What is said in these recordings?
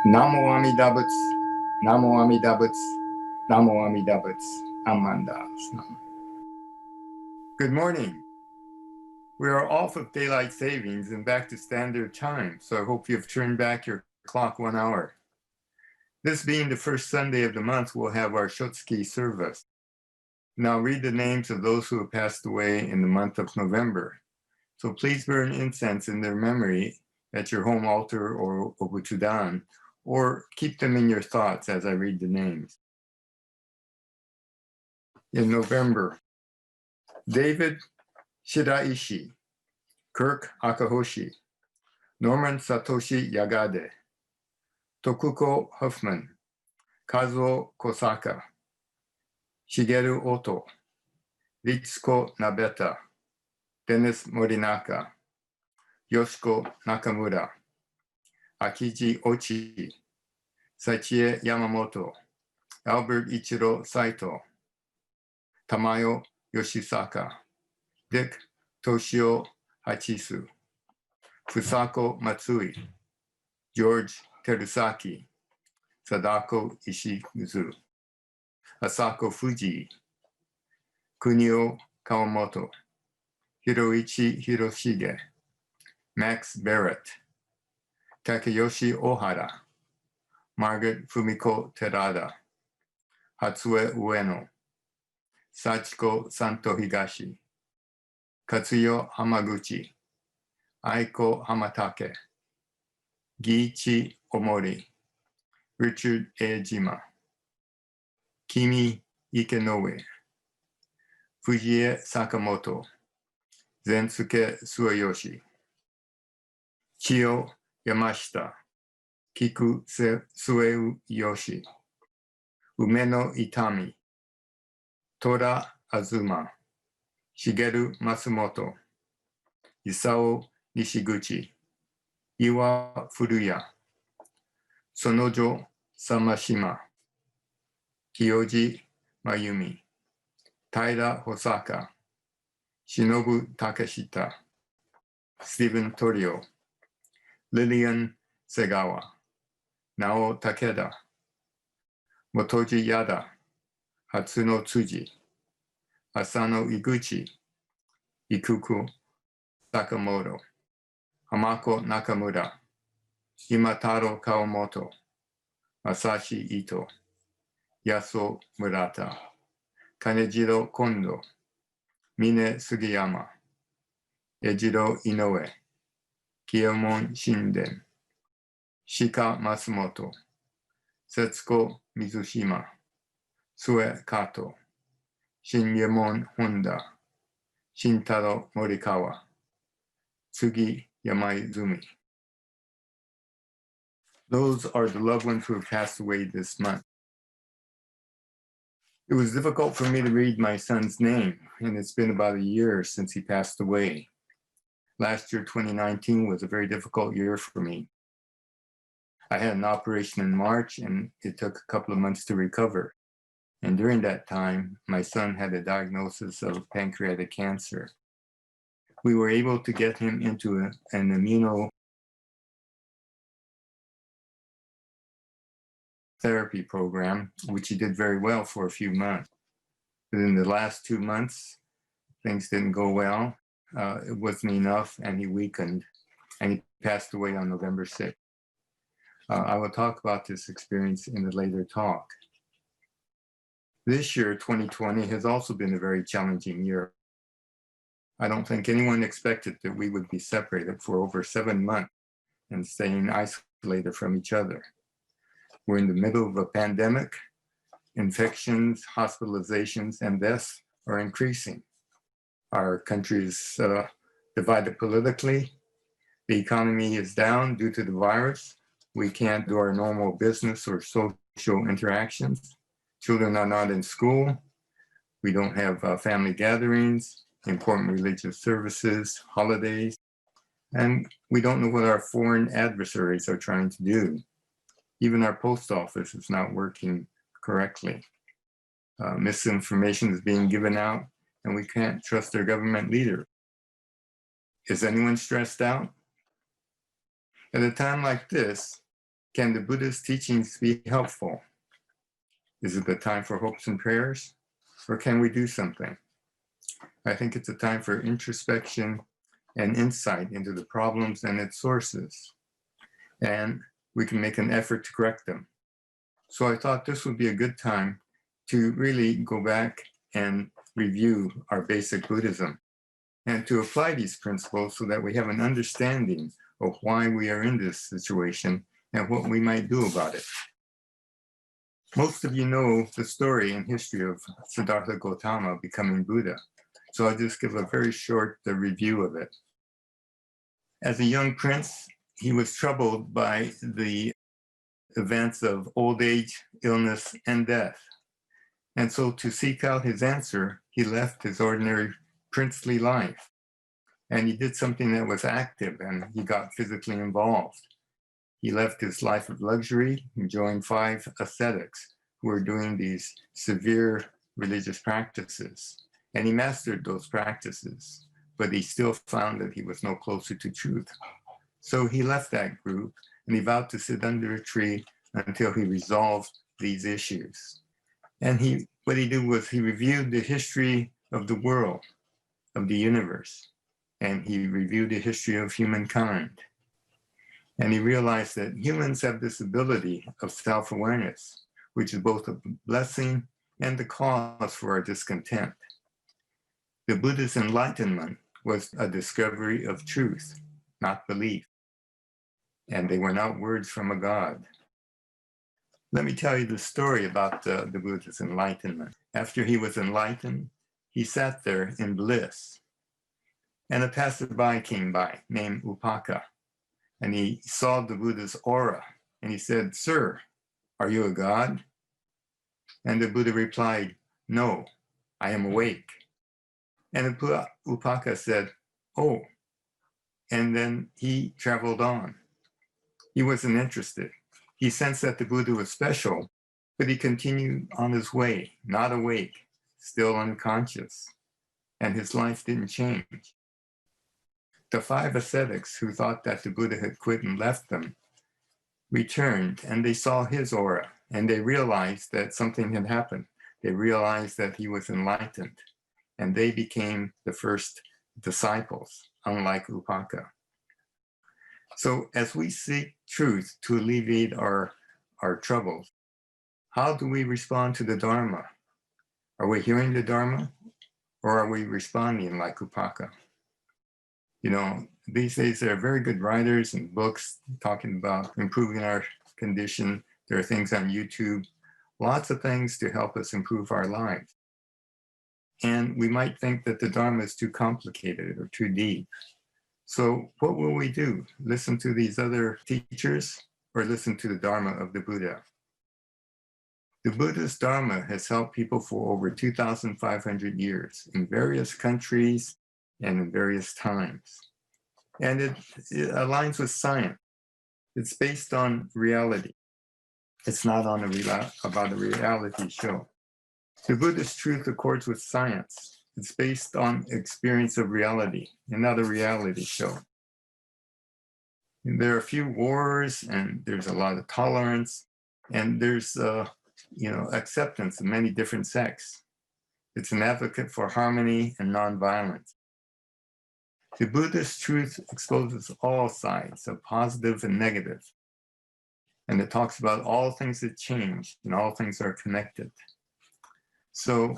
Namo Amida Butsu, Namo Amida Butsu, Namo Amida Butsu, Amanda. Good morning. We are off of daylight savings and back to standard time, so I hope you've turned back your clock 1 hour. This being the first Sunday of the month, we'll have our Shotsuki service. Now read the names of those who have passed away in the month of November. So please burn incense in their memory at your home altar or obuchudan, or keep them in your thoughts as I read the names. In November, David Shiraishi, Kirk Akahoshi, Norman Satoshi Yagade, Tokuko Huffman, Kazuo Kosaka, Shigeru Oto, Ritsuko Nabeta, Dennis Morinaka, Yoshiko Nakamura, Akiji Ochi, Saichie Yamamoto, Albert Ichiro Saito, Tamayo Yoshisaka, Dick Toshio Hachisu, Fusako Matsui, George Terusaki, Sadako Ishizu, Asako Fuji, Kunio Kawamoto, Hiroichi Hiroshige, Max Barrett, Takeyoshi Ohara, Margaret Fumiko Terada, Hatsue Ueno, Sachiko Santo Higashi, Katsuyo Hamaguchi, Aiko Hamatake, Giichi Omori, Richard Ejima, Kimi Ikenoue, Fujie Sakamoto, Zensuke Sueyoshi, Chio Yamashita, Kiku Sueyoshi, Umeno Itami, Tora Azuma, Shigeru Matsumoto, Isao Nishiguchi, Iwa Furuya, Sonojo Samashima, Kiyoji Mayumi, Taira Hosaka, Shinobu Takeshita, Stephen Torio, Lillian Segawa, Nao Takeda, Motoji Yada, Hatsuno Tsuji, Asano Iguchi, Ikuku Sakamoto, Hamako Nakamura, Himataro Kawamoto, Masashi Ito, Yasuo Murata, Kanejiro Kondo, Mine Sugiyama, Ejiro Inoue, Kiyomon Shinden, Shika Matsumoto, Setsuko Mizushima, Sue Kato, Shinyemon Honda, Shintaro Morikawa, Tsugi Yamaizumi. Those are the loved ones who have passed away this month. It was difficult for me to read my son's name, and it's been about a year since he passed away. Last year, 2019, was a very difficult year for me. I had an operation in March, and it took a couple of months to recover. And during that time, my son had a diagnosis of pancreatic cancer. We were able to get him into an immunotherapy program, which he did very well for a few months. But in the last 2 months, things didn't go well. It wasn't enough, and he weakened, and he passed away on November 6th. I will talk about this experience in a later talk. This year, 2020, has also been a very challenging year. I don't think anyone expected that we would be separated for over 7 months and staying isolated from each other. We're in the middle of a pandemic. Infections, hospitalizations, and deaths are increasing. Our country is divided politically. The economy is down due to the virus. We can't do our normal business or social interactions. Children are not in school. We don't have family gatherings, important religious services, holidays, and we don't know what our foreign adversaries are trying to do. Even our post office is not working correctly. Misinformation is being given out, and we can't trust their government leader. Is anyone stressed out? At a time like this, Can the Buddha's teachings be helpful? Is it the time for hopes and prayers? Or can we do something? I think it's a time for introspection and insight into the problems and its sources. And we can make an effort to correct them. So I thought this would be a good time to really go back and review our basic Buddhism and to apply these principles so that we have an understanding of why we are in this situation and what we might do about it. Most of you know the story and history of Siddhartha Gautama becoming Buddha. So I'll just give a very short review of it. As a young prince, he was troubled by the events of old age, illness, and death. And so to seek out his answer, he left his ordinary princely life. And he did something that was active, and he got physically involved. He left his life of luxury and joined 5 ascetics who were doing these severe religious practices. And he mastered those practices, but he still found that he was no closer to truth. So he left that group and he vowed to sit under a tree until he resolved these issues. And what he did was he reviewed the history of the world, of the universe, and he reviewed the history of humankind. And he realized that humans have this ability of self-awareness, which is both a blessing and the cause for our discontent. The Buddha's enlightenment was a discovery of truth, not belief. And they were not words from a god. Let me tell you the story about the Buddha's enlightenment. After he was enlightened, he sat there in bliss. And a passerby came by named Upaka. And he saw the Buddha's aura. And he said, "Sir, are you a god?" And the Buddha replied, "No, I am awake." And Upaka said, "Oh." And then he traveled on. He wasn't interested. He sensed that the Buddha was special, but he continued on his way, not awake, still unconscious. And his life didn't change. The 5 ascetics who thought that the Buddha had quit and left them returned, and they saw his aura, and they realized that something had happened. They realized that he was enlightened, and they became the first disciples, unlike Upaka. So as we seek truth to alleviate our troubles, how do we respond to the Dharma? Are we hearing the Dharma, or are we responding like Upaka? You know, these days there are very good writers and books talking about improving our condition. There are things on YouTube, lots of things to help us improve our lives. And we might think that the Dharma is too complicated or too deep. So what will we do? Listen to these other teachers or listen to the Dharma of the Buddha? The Buddha's Dharma has helped people for over 2,500 years in various countries and in various times. And it aligns with science. It's based on reality. It's not on about a reality show. The Buddhist truth accords with science. It's based on experience of reality and not a reality show. And there are a few wars, and there's a lot of tolerance, and there's acceptance of many different sects. It's an advocate for harmony and nonviolence. The Buddhist truth exposes all sides of positive and negative. And it talks about all things that change and all things are connected. So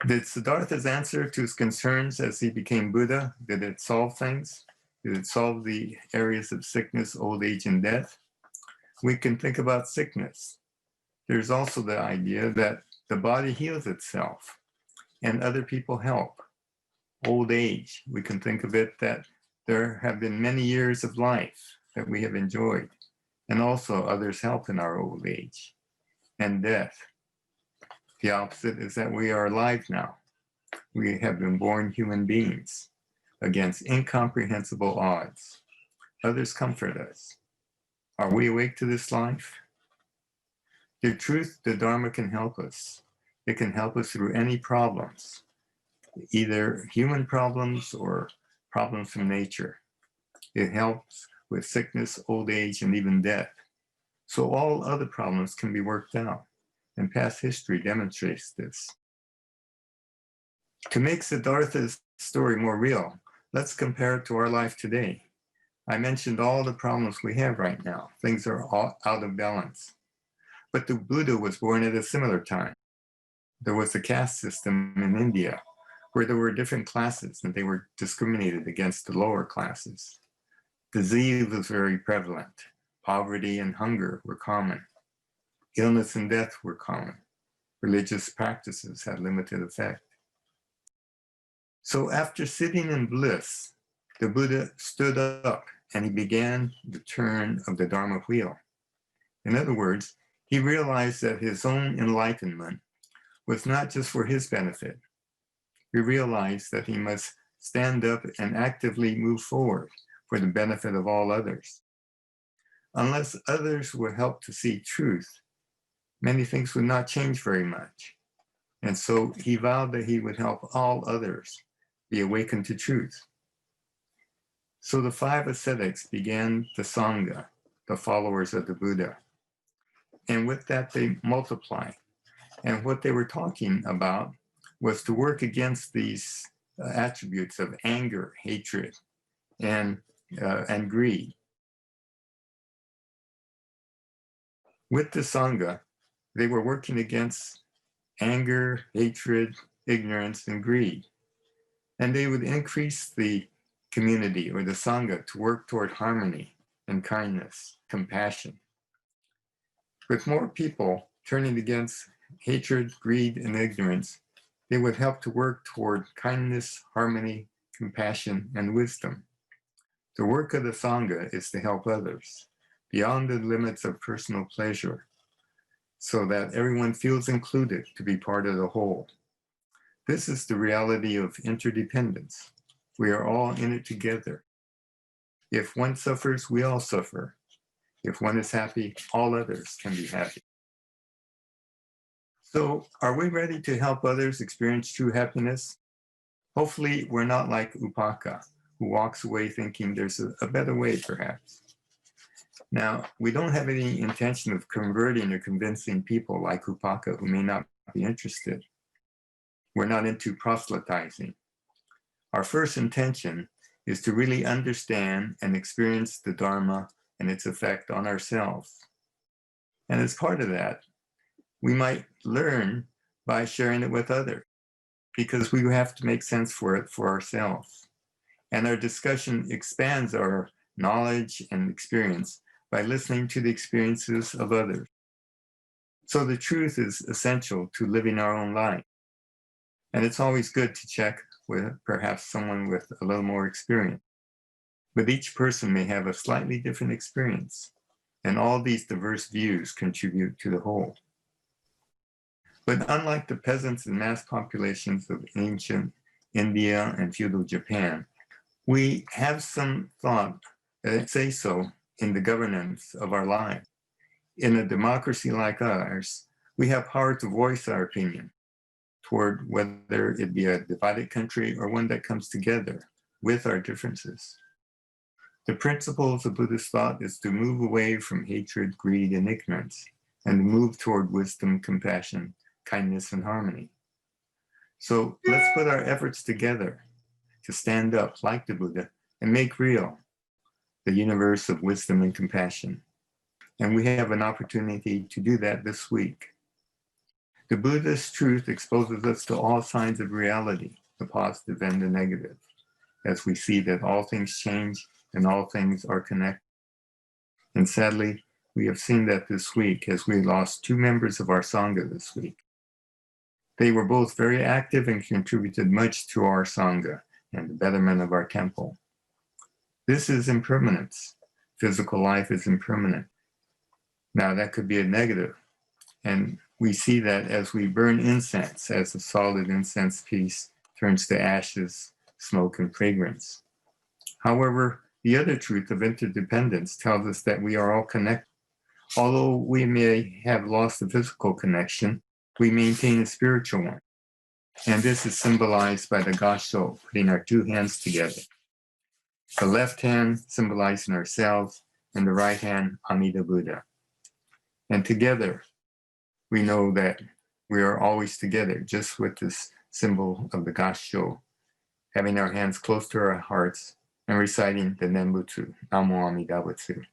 did Siddhartha's answer to his concerns as he became Buddha, did it solve things? Did it solve the areas of sickness, old age, and death? We can think about sickness. There's also the idea that the body heals itself and other people help. Old age, we can think of it that there have been many years of life that we have enjoyed, and also others help in our old age. And death. The opposite is that we are alive now. We have been born human beings against incomprehensible odds. Others comfort us. Are we awake to this life? The truth, the Dharma can help us. It can help us through any problems, either human problems or problems from nature. It helps with sickness, old age, and even death. So all other problems can be worked out, and past history demonstrates this. To make Siddhartha's story more real, let's compare it to our life today. I mentioned all the problems we have right now. Things are all out of balance. But the Buddha was born at a similar time. There was a caste system in India where there were different classes and they were discriminated against the lower classes. Disease was very prevalent. Poverty and hunger were common. Illness and death were common. Religious practices had limited effect. So after sitting in bliss, the Buddha stood up and he began the turn of the Dharma wheel. In other words, he realized that his own enlightenment was not just for his benefit. He realized that he must stand up and actively move forward for the benefit of all others. Unless others were helped to see truth, many things would not change very much. And so he vowed that he would help all others be awakened to truth. So the 5 ascetics began the Sangha, the followers of the Buddha. And with that, they multiplied. And what they were talking about was to work against these attributes of anger, hatred, and greed. With the Sangha, they were working against anger, hatred, ignorance, and greed. And they would increase the community or the Sangha to work toward harmony and kindness, compassion. With more people turning against hatred, greed, and ignorance, they would help to work toward kindness, harmony, compassion, and wisdom. The work of the Sangha is to help others beyond the limits of personal pleasure, so that everyone feels included to be part of the whole. This is the reality of interdependence. We are all in it together. If one suffers, we all suffer. If one is happy, all others can be happy. So, are we ready to help others experience true happiness? Hopefully, we're not like Upaka, who walks away thinking there's a better way, perhaps. Now, we don't have any intention of converting or convincing people like Upaka who may not be interested. We're not into proselytizing. Our first intention is to really understand and experience the Dharma and its effect on ourselves. And as part of that, we might learn by sharing it with others, because we have to make sense for it for ourselves. And our discussion expands our knowledge and experience by listening to the experiences of others. So the truth is essential to living our own life. And it's always good to check with perhaps someone with a little more experience. But each person may have a slightly different experience, and all these diverse views contribute to the whole. But unlike the peasants and mass populations of ancient India and feudal Japan, we have some thought that say so in the governance of our lives. In a democracy like ours, we have power to voice our opinion toward whether it be a divided country or one that comes together with our differences. The principles of Buddhist thought is to move away from hatred, greed, and ignorance, and to move toward wisdom, compassion, kindness, and harmony. So let's put our efforts together to stand up like the Buddha and make real the universe of wisdom and compassion. And we have an opportunity to do that this week. The Buddhist truth exposes us to all signs of reality, the positive and the negative, as we see that all things change and all things are connected. And sadly, we have seen that this week as we lost 2 members of our Sangha this week. They were both very active and contributed much to our Sangha and the betterment of our temple. This is impermanence. Physical life is impermanent. Now, that could be a negative. And we see that as we burn incense, as the solid incense piece turns to ashes, smoke, and fragrance. However, the other truth of interdependence tells us that we are all connected. Although we may have lost the physical connection, we maintain a spiritual one. And this is symbolized by the gasho, putting our 2 hands together. The left hand symbolizing ourselves, and the right hand, Amida Buddha. And together, we know that we are always together, just with this symbol of the Gassho, having our hands close to our hearts and reciting the Nembutsu, Namo Amida Butsu.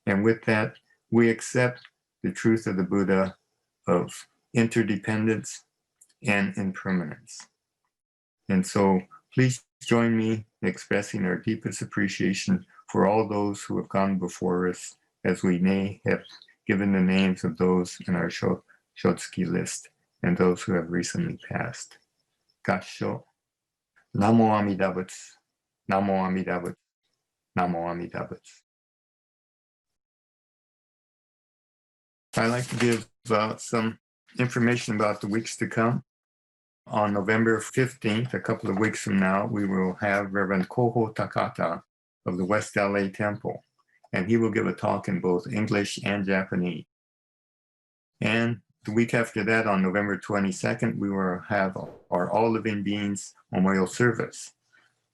And with that, we accept the truth of the Buddha of interdependence and impermanence. And so please join me in expressing our deepest appreciation for all those who have gone before us, as we may have given the names of those in our Shotsuki list and those who have recently passed. Gassho. Namo Amida Butsu. Namo Amida Butsu. Namo Amida Butsu. I'd like to give some information about the weeks to come. On November 15th, a couple of weeks from now, we will have Reverend Koho Takata of the West LA Temple, and he will give a talk in both English and Japanese. And the week after that, on November 22nd, we will have our All Living Beings Memorial Service.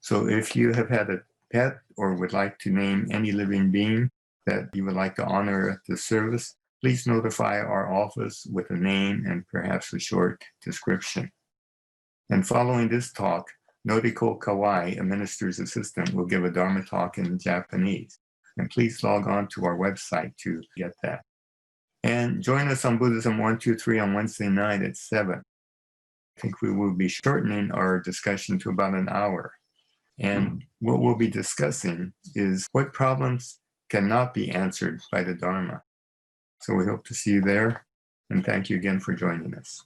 So if you have had a pet or would like to name any living being that you would like to honor at the service, please notify our office with a name and perhaps a short description. And following this talk, Noriko Kawai, a minister's assistant, will give a Dharma talk in Japanese. And please log on to our website to get that. And join us on Buddhism 123 on Wednesday night at 7. I think we will be shortening our discussion to about an hour. And what we'll be discussing is what problems cannot be answered by the Dharma. So we hope to see you there. And thank you again for joining us.